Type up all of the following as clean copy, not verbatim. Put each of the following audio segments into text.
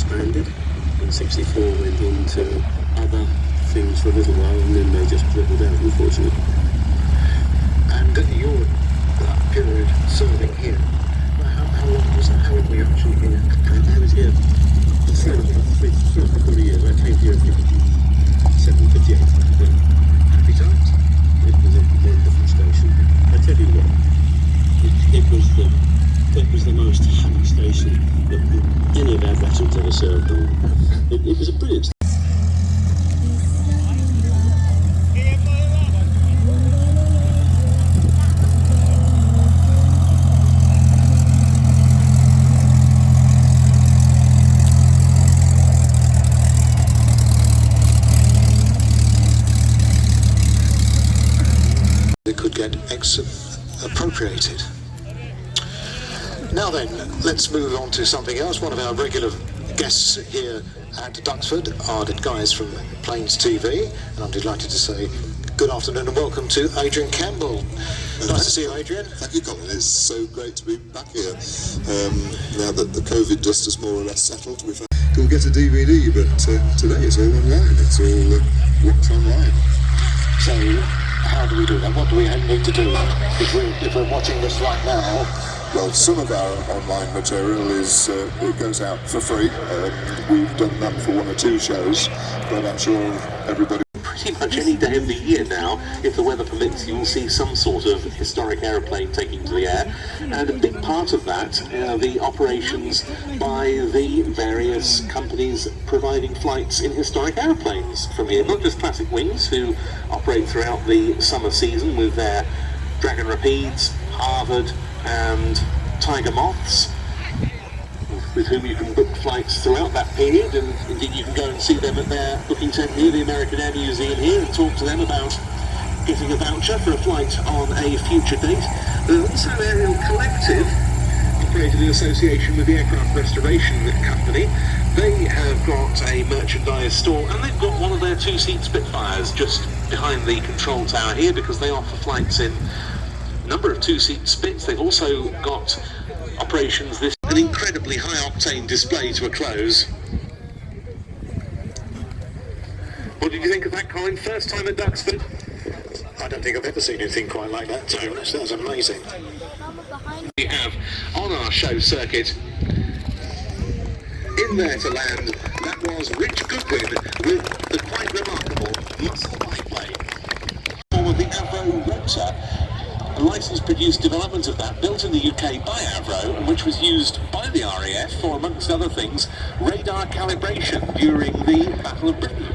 disbanded, and 64 went on to other things for a little while, and then they just dribbled out, unfortunately. And your period serving here, how long was that? How long were you actually here? I was here 3 years. I came here in 57, 58. Yeah. Happy times. It was a wonderful station. I tell you what, it was the most happy station that any of our veterans ever served on. It was a brilliant station. It could get appropriated. Now then, let's move on to something else. One of our regular guests here at Duxford are the guys from Plains TV, and I'm delighted to say good afternoon and welcome to Adrian Campbell. Nice to see you, Adrian. Thank you, Colin. It's so great to be back here. Now that the COVID dust is more or less settled, we'll get a DVD, but today it's all online. It's all watch online. So, how do we do that? What do we need to do if we're watching this right now? Well, some of our online material is it goes out for free. We've done that for 1 or 2 shows, but I'm sure everybody. Pretty much any day of the year now, if the weather permits, you'll see some sort of historic aeroplane taking to the air, and a big part of that the operations by the various companies providing flights in historic aeroplanes from here. Not just Classic Wings, who operate throughout the summer season with their Dragon Rapides, Harvard and Tiger Moths, with whom you can book flights throughout that period, and indeed you can go and see them at their booking tent here, the American Air Museum here, and talk to them about getting a voucher for a flight on a future date. There's also Aerial Collective, operated in association with the Aircraft Restoration Company. They have got a merchandise store, and they've got one of their 2-seat Spitfires just behind the control tower here, because they offer flights in a number of 2-seat Spits. They've also got operations this an incredibly high-octane display to a close. What did you think of that, Colin? First time at Duxford? I don't think I've ever seen anything quite like that, to be honest. That was amazing. We have on our show circuit, in there to land, that was Rich Goodwin with the quite remarkable muscle biplane. Form of the Avro Rotor, a licence-produced development of that, built in the UK by Avro, and which was used by the RAF for, amongst other things, radar calibration during the Battle of Britain.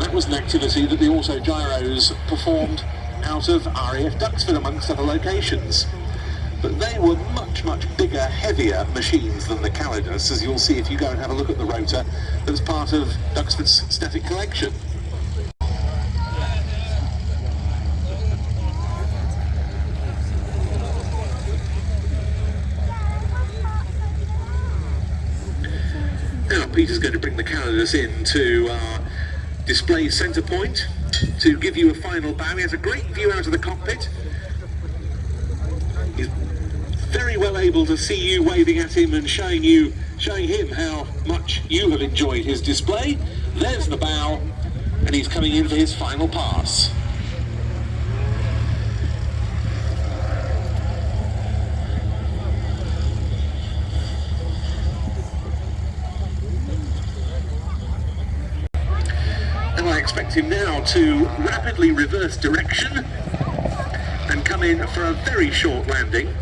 That was an activity that the autogyros performed out of RAF Duxford, amongst other locations. But they were much, much bigger, heavier machines than the Calidus, as you'll see if you go and have a look at the rotor that's part of Duxford's static collection. Now Peter's going to bring the Calidus in to our display centre point to give you a final bow. He has a great view out of the cockpit. He's very well able to see you waving at him and showing him how much you have enjoyed his display. There's the bow, and he's coming in for his final pass. And I expect him now to rapidly reverse direction and come in for a very short landing.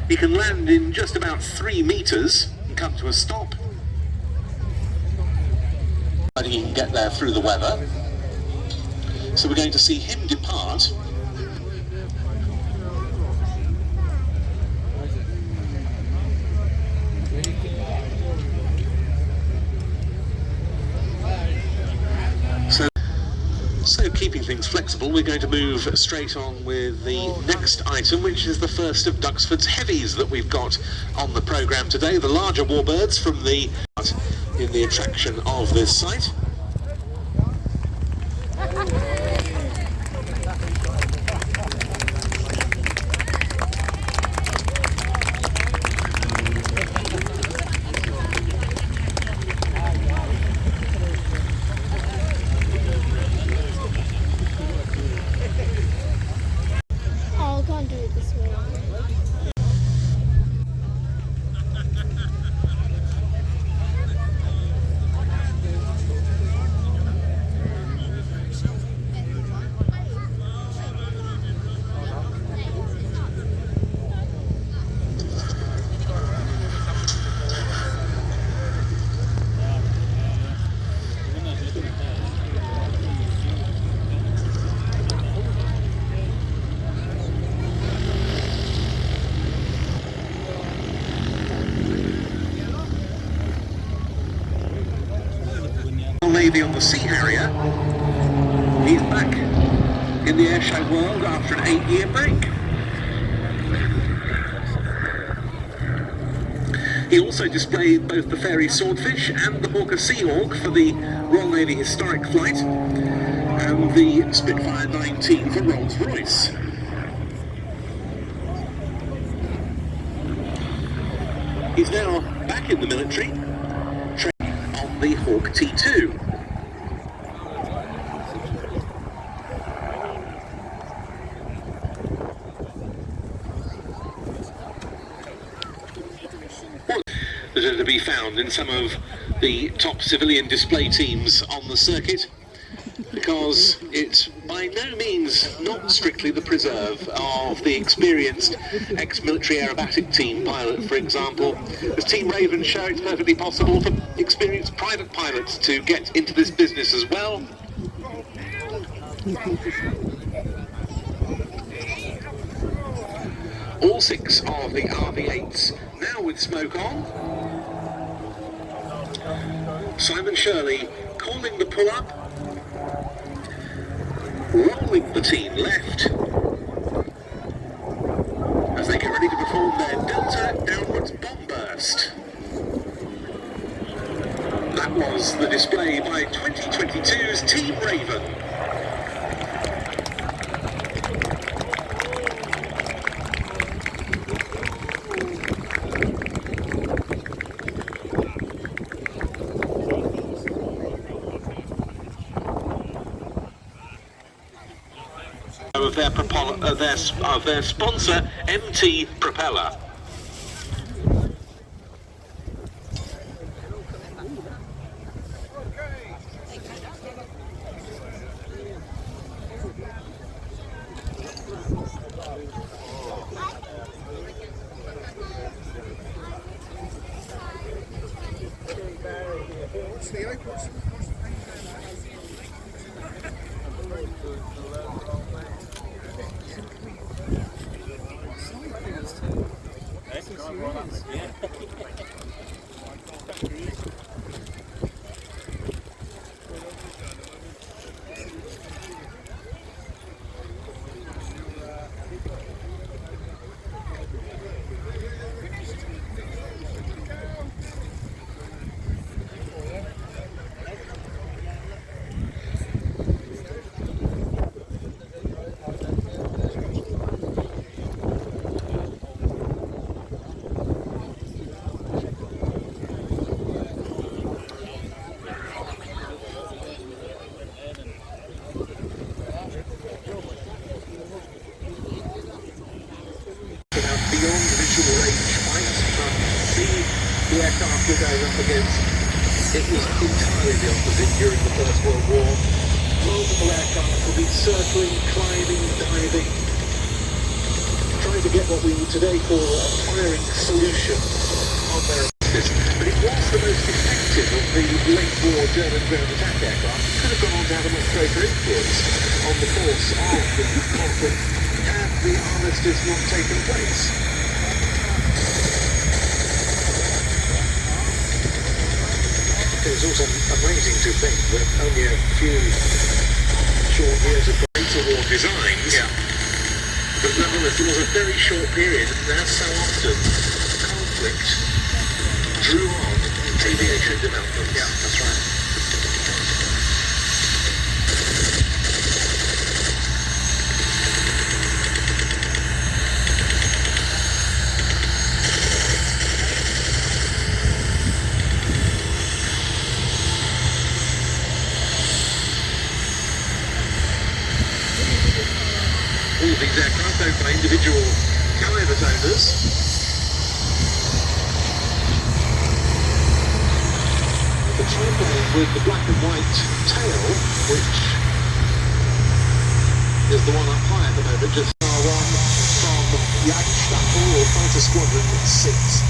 He can land in just about 3 meters and come to a stop. But he can get there through the weather. So we're going to see him depart. So keeping things flexible, we're going to move straight on with the next item, which is the first of Duxford's heavies that we've got on the programme today, the larger warbirds from the in the attraction of this site. Navy on the Sea Harrier. He's back in the airshow world after an 8-year break. He also displayed both the Fairy Swordfish and the Hawker Seahawk for the Royal Navy Historic Flight and the Spitfire 19 for Rolls-Royce. He's now back in the military, training on the Hawk T2. That are to be found in some of the top civilian display teams on the circuit, because it's by no means not strictly the preserve of the experienced ex-military aerobatic team pilot, for example. As Team Raven show, it's perfectly possible for experienced private pilots to get into this business as well. All 6 of the RV-8s now with smoke on. Simon Shirley calling the pull-up, rolling the team left as they get ready to perform their Delta downwards bomb burst. That was the display by 2022's Team Raven. Of their sponsor, MT Propeller. Beyond visual range fights, but the aircraft we're going up against, it was entirely the opposite during the First World War. Multiple aircraft will be circling, climbing, diving, trying to get what we would today call a firing solution on their assist. But it was the most effective of the late war German ground attack aircraft. It could have gone on to have a much greater influence on the course of the conflict had the armistice not taken place. It's also amazing to think that only a few short years of greater war designs, but nonetheless it was a very short period, and as so often, conflict drew on aviation development. Yeah, that's right. All of these aircraft owned by individual private owners. The triplane with the black and white tail, which is the one up high at the moment, just R1 from Jagdstaffel or Fighter Squadron 6,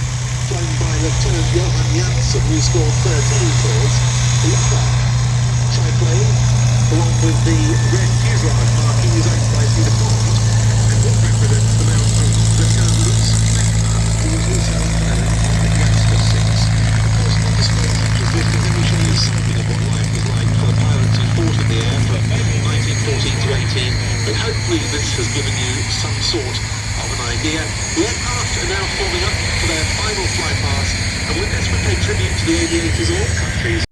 flown by Lieutenant Johann Janssen, who scored 13 kills. The other triplane, the one with the red fuselage marking, is owned by Cedar Pond, and what represents the mount of Lieutenant Lutz Kleckner, who was also a pilot on the Jagdstaffel 6. Of course, on display such as this, there's only showing you something of what life was like tribute to the aviators of all countries.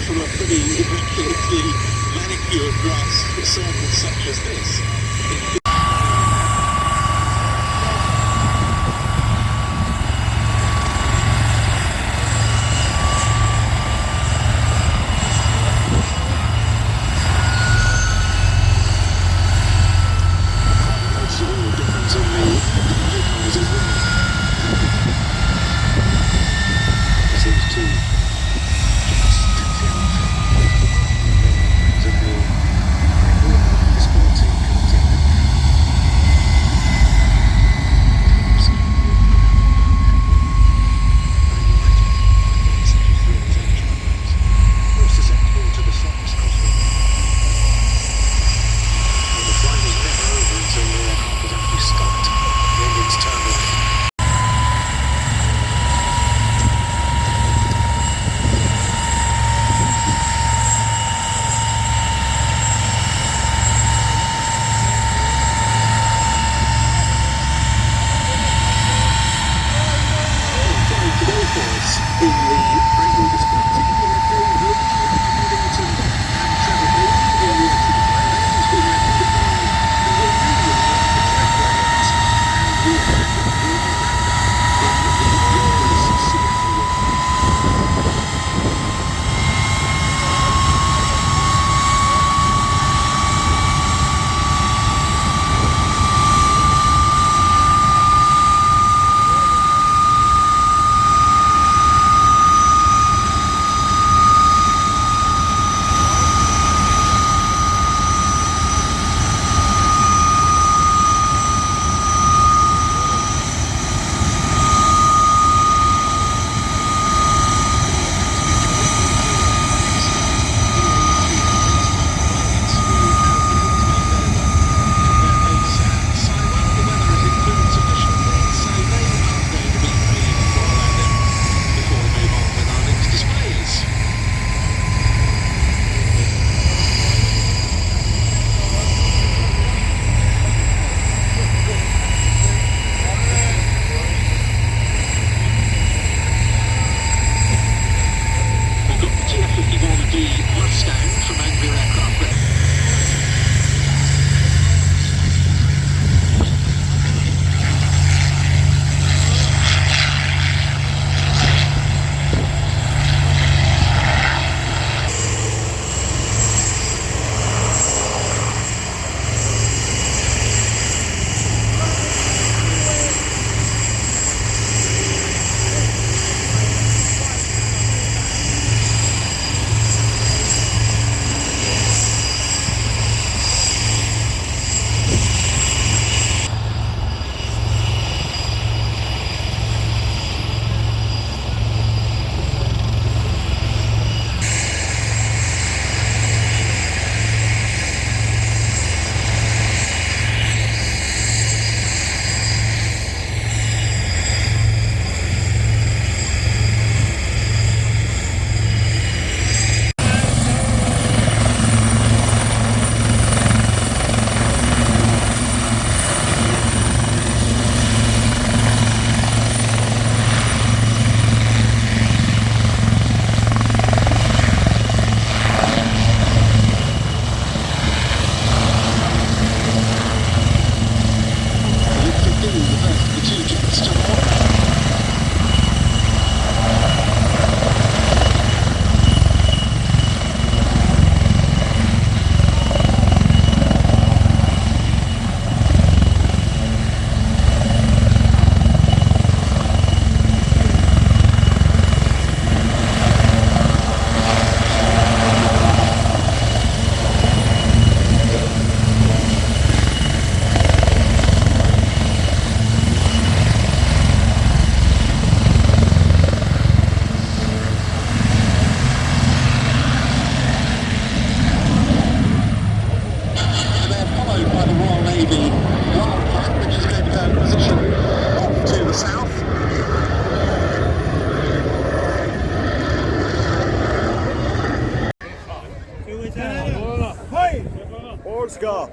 From a pretty immaculately manicured grass surface such as this. Noticeable difference in the vehicles as well. It seems to go.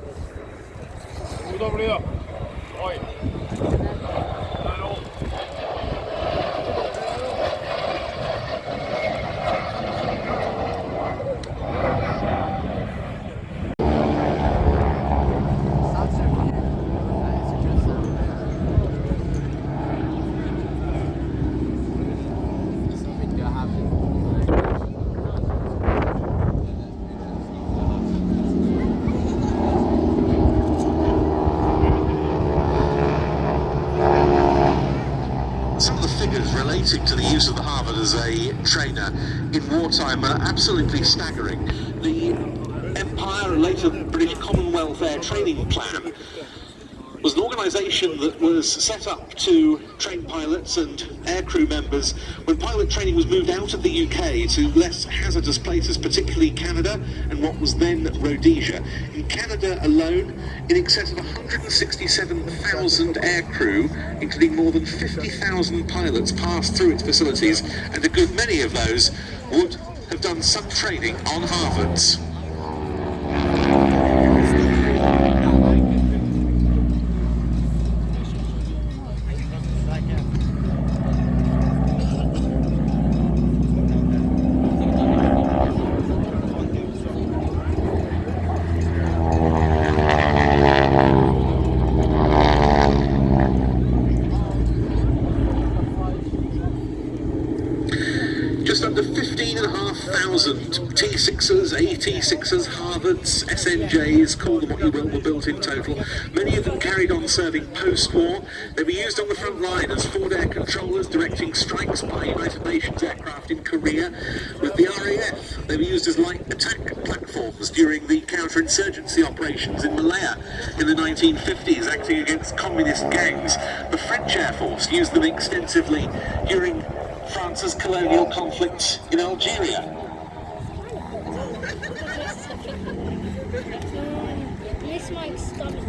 Some of the figures relating to the use of the Harvard as a trainer in wartime are absolutely staggering. The Empire and later British Commonwealth Air Training Plan was an organisation that was set up to train pilots and aircrew members when pilot training was moved out of the UK to less hazardous places, particularly Canada and what was then Rhodesia. In Canada alone, in excess of 167,000 aircrew, including more than 50,000 pilots, passed through its facilities, and a good many of those would have done some training on Harvards. Just under 15,500 T6s, AT6s, Harvards, SNJs, call them what you will, were built in total. Many of them carried on serving post-war. They were used on the front line as forward air controllers, directing strikes by United Nations aircraft in Korea. With the RAF, they were used as light attack platforms during the counterinsurgency operations in Malaya in the 1950s, acting against communist gangs. The French Air Force used them extensively during France's colonial conflict in Algeria. This mic's stomach.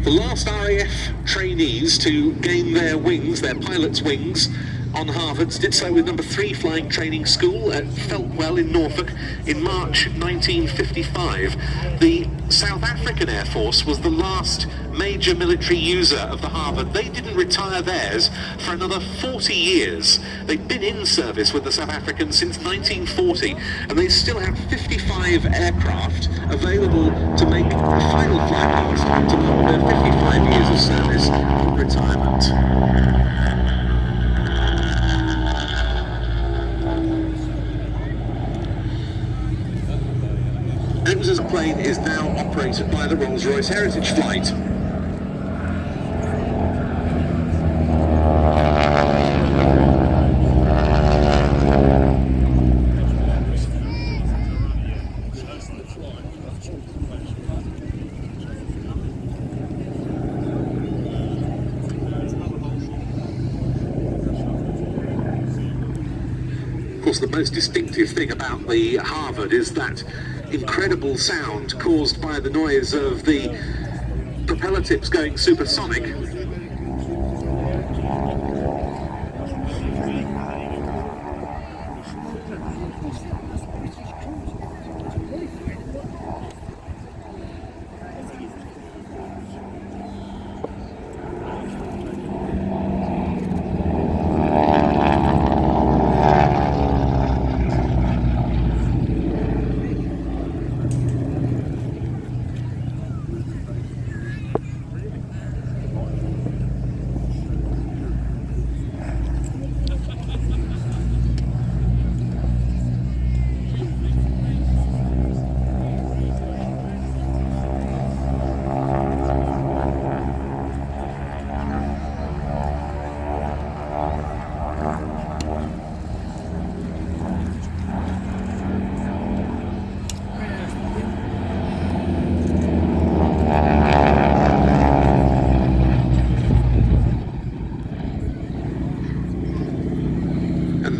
The last RAF trainees to gain their wings, their pilots' wings, on Harvards did so with number 3 Flying Training School at Feltwell in Norfolk in March 1955. The South African Air Force was the last major military user of the Harvard. They didn't retire theirs for another 40 years. They've been in service with the South Africans since 1940, and they still have 55 aircraft available to make the final flight past to mark their 55 years of service and retirement. Ems's plane is now operated by the Rolls-Royce Heritage Flight. Of course, the most distinctive thing about the Harvard is that incredible sound caused by the noise of the propeller tips going supersonic.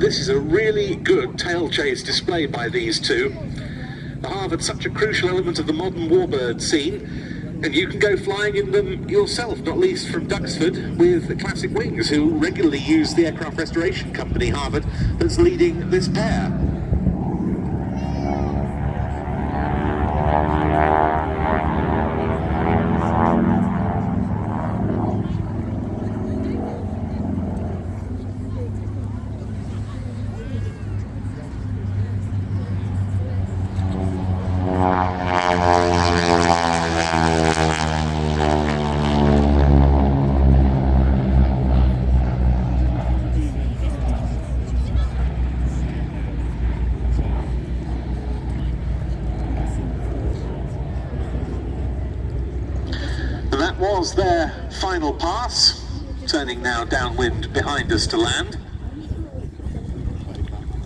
This is a really good tail chase display by these two. the Harvard, such a crucial element of the modern warbird scene, and you can go flying in them yourself, not least from Duxford with the Classic Wings, who regularly use the aircraft restoration company Harvard that's leading this pair. And that was their final pass, turning now downwind behind us to land.